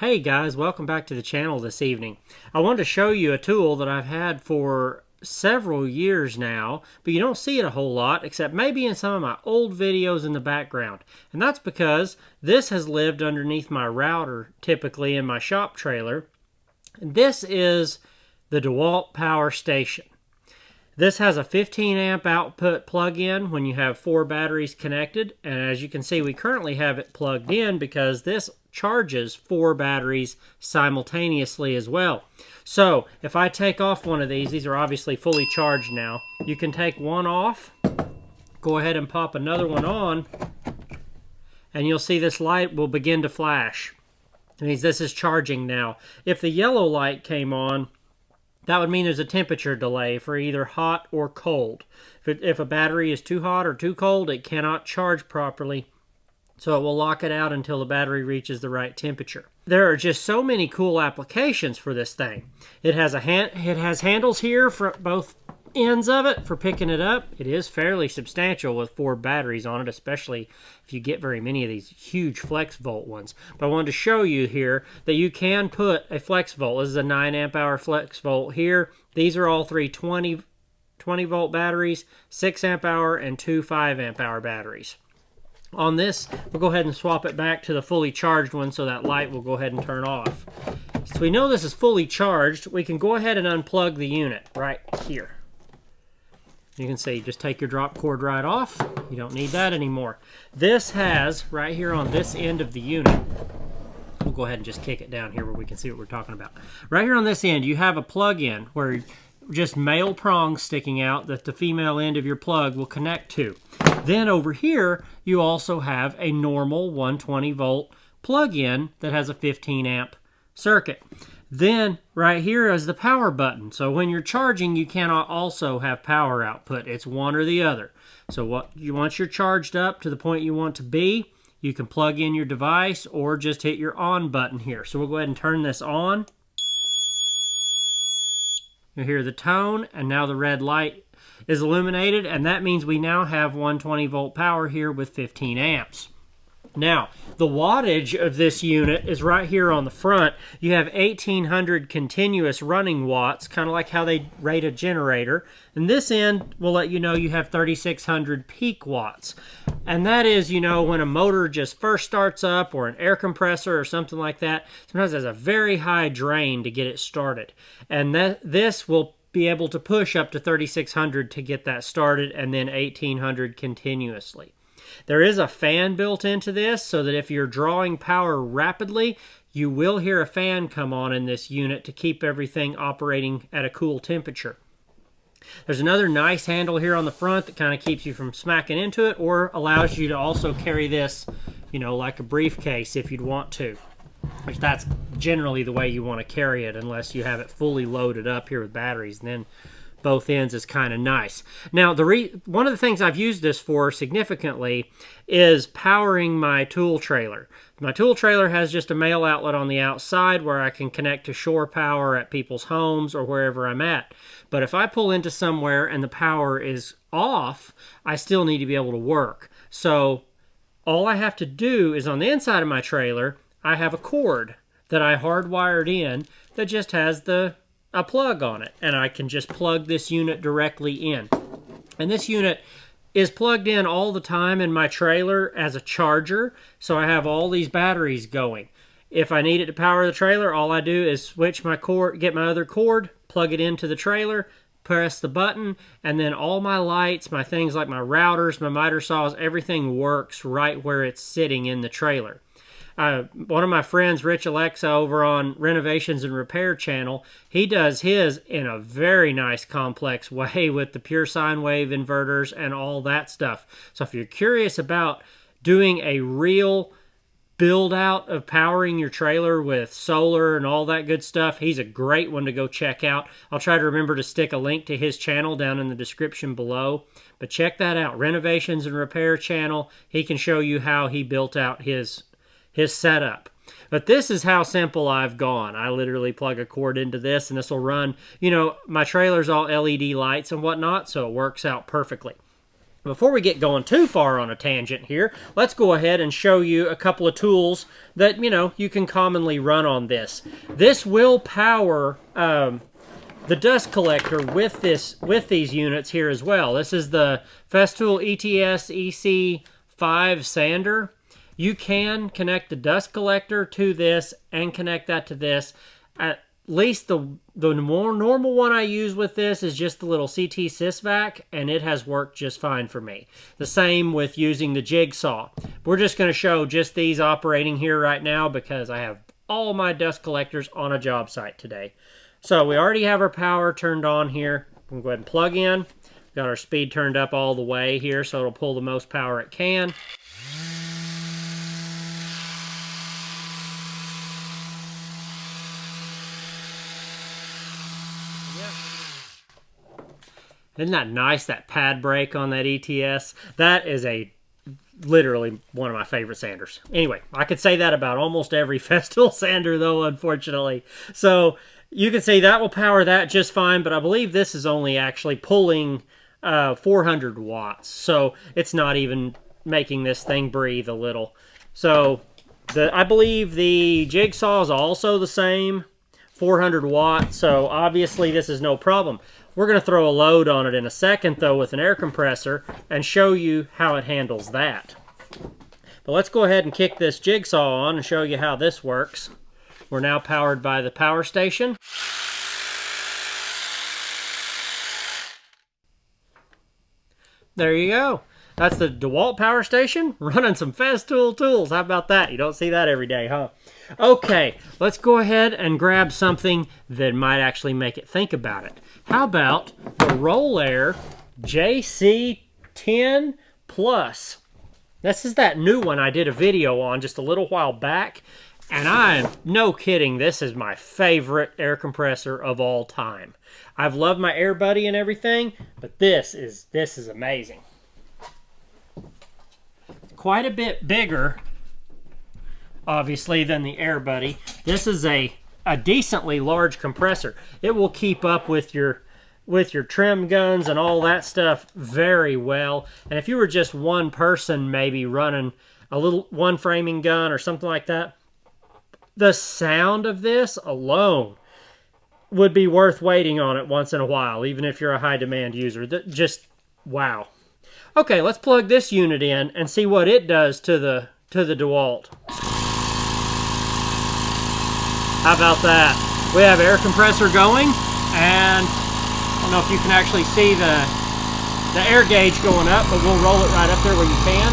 Hey guys, welcome back to the channel this evening. I wanted to show you a tool that I've had for several years now, but you don't see it a whole lot except maybe in some of my old videos in the background. And that's because this has lived underneath my router typically in my shop trailer. And this is the Dewalt Power Station. This has a 15 amp output plug-in when you have 4 batteries connected, and as you can see we currently have it plugged in because this charges 4 batteries simultaneously as well. So if I take off one of these are obviously fully charged now. You can take one off, go ahead and pop another one on, and you'll see this light will begin to flash. It means this is charging now. If the yellow light came on, that would mean there's a temperature delay for either hot or cold. If a battery is too hot or too cold, it cannot charge properly. So it will lock it out until the battery reaches the right temperature. There are just so many cool applications for this thing. It has handles here for both ends of it for picking it up. It is fairly substantial with 4 batteries on it, especially if you get very many of these huge flex volt ones. But I wanted to show you here that you can put a flex volt. This is a 9 amp hour flex volt here. These are all 3 20 volt batteries, 6 amp hour and 2 5 amp hour batteries. On this, we'll go ahead and swap it back to the fully charged one so that light will go ahead and turn off. So we know this is fully charged. We can go ahead and unplug the unit right here. You can see, just take your drop cord right off. You don't need that anymore. This has, right here on this end of the unit, we'll go ahead and just kick it down here where we can see what we're talking about. Right here on this end, you have a plug-in where just male prongs sticking out that the female end of your plug will connect to. Then over here, you also have a normal 120 volt plug-in that has a 15 amp circuit. Then right here is the power button. So when you're charging, you cannot also have power output. It's one or the other. So once you're charged up to the point you want to be, you can plug in your device or just hit your on button here. So we'll go ahead and turn this on. You'll hear the tone, and now the red light is illuminated, and that means we now have 120 volt power here with 15 amps. Now, the wattage of this unit is right here on the front. You have 1800 continuous running watts, kind of like how they rate a generator. And this end will let you know you have 3600 peak watts. And that is, you know, when a motor just first starts up or an air compressor or something like that, sometimes there's a very high drain to get it started. And this will be able to push up to 3600 to get that started, and then 1800 continuously. There is a fan built into this so that if you're drawing power rapidly, you will hear a fan come on in this unit to keep everything operating at a cool temperature. There's another nice handle here on the front that kind of keeps you from smacking into it, or allows you to also carry this, you know, like a briefcase if you'd want to. Which that's generally the way you want to carry it unless you have it fully loaded up here with batteries, and then both ends is kind of nice. Now, one of the things I've used this for significantly is powering my tool trailer. My tool trailer has just a male outlet on the outside where I can connect to shore power at people's homes or wherever I'm at. But if I pull into somewhere and the power is off, I still need to be able to work. So all I have to do is on the inside of my trailer, I have a cord that I hardwired in that just has a plug on it, and I can just plug this unit directly in. And this unit is plugged in all the time in my trailer as a charger, so I have all these batteries going. If I need it to power the trailer, all I do is switch my cord, get my other cord, plug it into the trailer, press the button, and then all my lights, my things like my routers, my miter saws, everything works right where it's sitting in the trailer. One of my friends, Rich Alexa, over on Renovations and Repair channel, he does his in a very nice complex way with the pure sine wave inverters and all that stuff. So if you're curious about doing a real build out of powering your trailer with solar and all that good stuff, he's a great one to go check out. I'll try to remember to stick a link to his channel down in the description below. But check that out, Renovations and Repair channel. He can show you how he built out his setup. But this is how simple I've gone. I literally plug a cord into this and this will run, you know, my trailer's all LED lights and whatnot, so it works out perfectly. Before we get going too far on a tangent here, let's go ahead and show you a couple of tools that, you can commonly run on this. This will power the dust collector with these units here as well. This is the Festool Ets Ec5 sander. You can connect the dust collector to this and connect that to this. At least the more normal one I use with this is just the little CT Sysvac, and it has worked just fine for me. The same with using the jigsaw. We're just going to show just these operating here right now because I have all my dust collectors on a job site today. So we already have our power turned on here. We'll go ahead and plug in. We've got our speed turned up all the way here so it'll pull the most power it can. Isn't that nice, that pad brake on that ETS? That is literally one of my favorite sanders. Anyway, I could say that about almost every Festool sander though, unfortunately. So you can see that will power that just fine, but I believe this is only actually pulling 400 watts. So it's not even making this thing breathe a little. So I believe the jigsaw is also the same, 400 watts. So obviously this is no problem. We're going to throw a load on it in a second, though, with an air compressor and show you how it handles that. But let's go ahead and kick this jigsaw on and show you how this works. We're now powered by the power station. There you go. That's the Dewalt Power Station running some Festool tools. How about that? You don't see that every day, huh? Okay, let's go ahead and grab something that might actually make it think about it. How about the Rolair JC10 Plus? This is that new one I did a video on just a little while back, and I'm no kidding, this is my favorite air compressor of all time. I've loved my Air Buddy and everything, but this is amazing. Quite a bit bigger, obviously, than the Air Buddy. This is a decently large compressor. It will keep up with your trim guns and all that stuff very well. And if you were just one person maybe running a little one framing gun or something like that, the sound of this alone would be worth waiting on it once in a while, even if you're a high demand user. Just wow. Okay, let's plug this unit in and see what it does to the Dewalt. How about that? We have air compressor going, and I don't know if you can actually see the air gauge going up, but we'll roll it right up there where you can.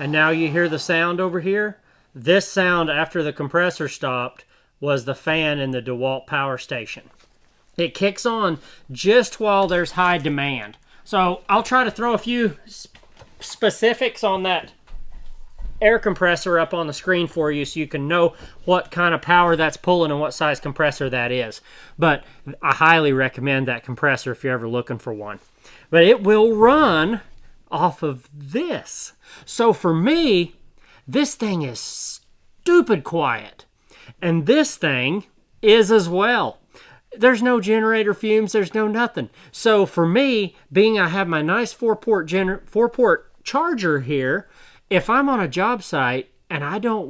And now you hear the sound over here. This sound after the compressor stopped was the fan in the Dewalt Power Station. It kicks on just while there's high demand. So I'll try to throw a few specifics on that air compressor up on the screen for you so you can know what kind of power that's pulling and what size compressor that is. But I highly recommend that compressor if you're ever looking for one. But it will run off of this. So for me, this thing is stupid quiet. And this thing is as well. There's no generator fumes, there's no nothing. So for me, being I have my nice four-port charger here, if I'm on a job site and I don't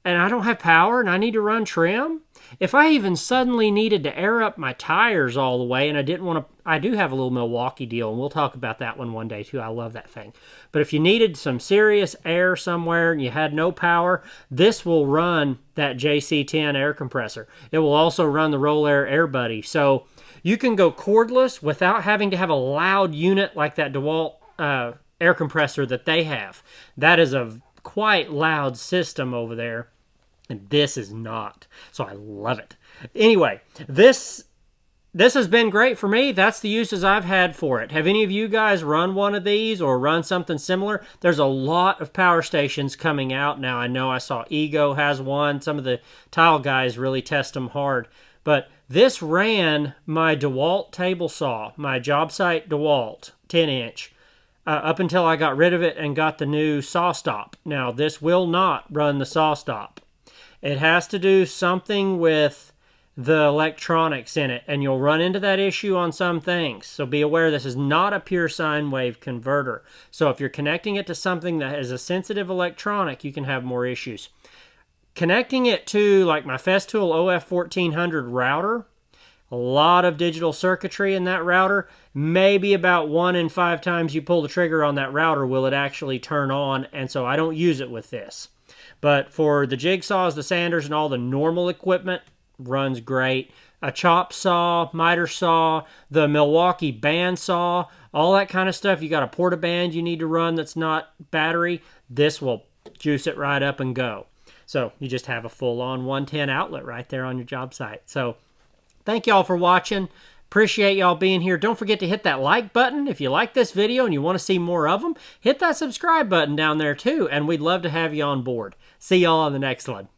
have power and I need to run trim, if I even suddenly needed to air up my tires all the way and I didn't want to, I do have a little Milwaukee deal and we'll talk about that one day too. I love that thing. But if you needed some serious air somewhere and you had no power, this will run that JC10 air compressor. It will also run the Rolair Air Buddy. So you can go cordless without having to have a loud unit like that Dewalt air compressor that they have. That is a quite loud system over there. And this is not. So I love it. Anyway, this has been great for me. That's the uses I've had for it. Have any of you guys run one of these or run something similar? There's a lot of power stations coming out now. I know I saw Ego has one. Some of the tile guys really test them hard. But this ran my Dewalt table saw, my Jobsite Dewalt 10-inch. up until I got rid of it and got the new saw stop. Now, this will not run the saw stop. It has to do something with the electronics in it, and you'll run into that issue on some things. So be aware, this is not a pure sine wave converter. So if you're connecting it to something that is a sensitive electronic, you can have more issues. Connecting it to like my Festool OF1400 router, a lot of digital circuitry in that router. Maybe about 1 in 5 times you pull the trigger on that router will it actually turn on, and so I don't use it with this. But for the jigsaws, the sanders, and all the normal equipment, runs great. A chop saw, miter saw, the Milwaukee band saw, all that kind of stuff. You got a porta-band you need to run that's not battery, this will juice it right up and go. So you just have a full-on 110 outlet right there on your job site. So thank y'all for watching. Appreciate y'all being here. Don't forget to hit that like button if you like this video and you want to see more of them. Hit that subscribe button down there too, and we'd love to have you on board. See y'all on the next one.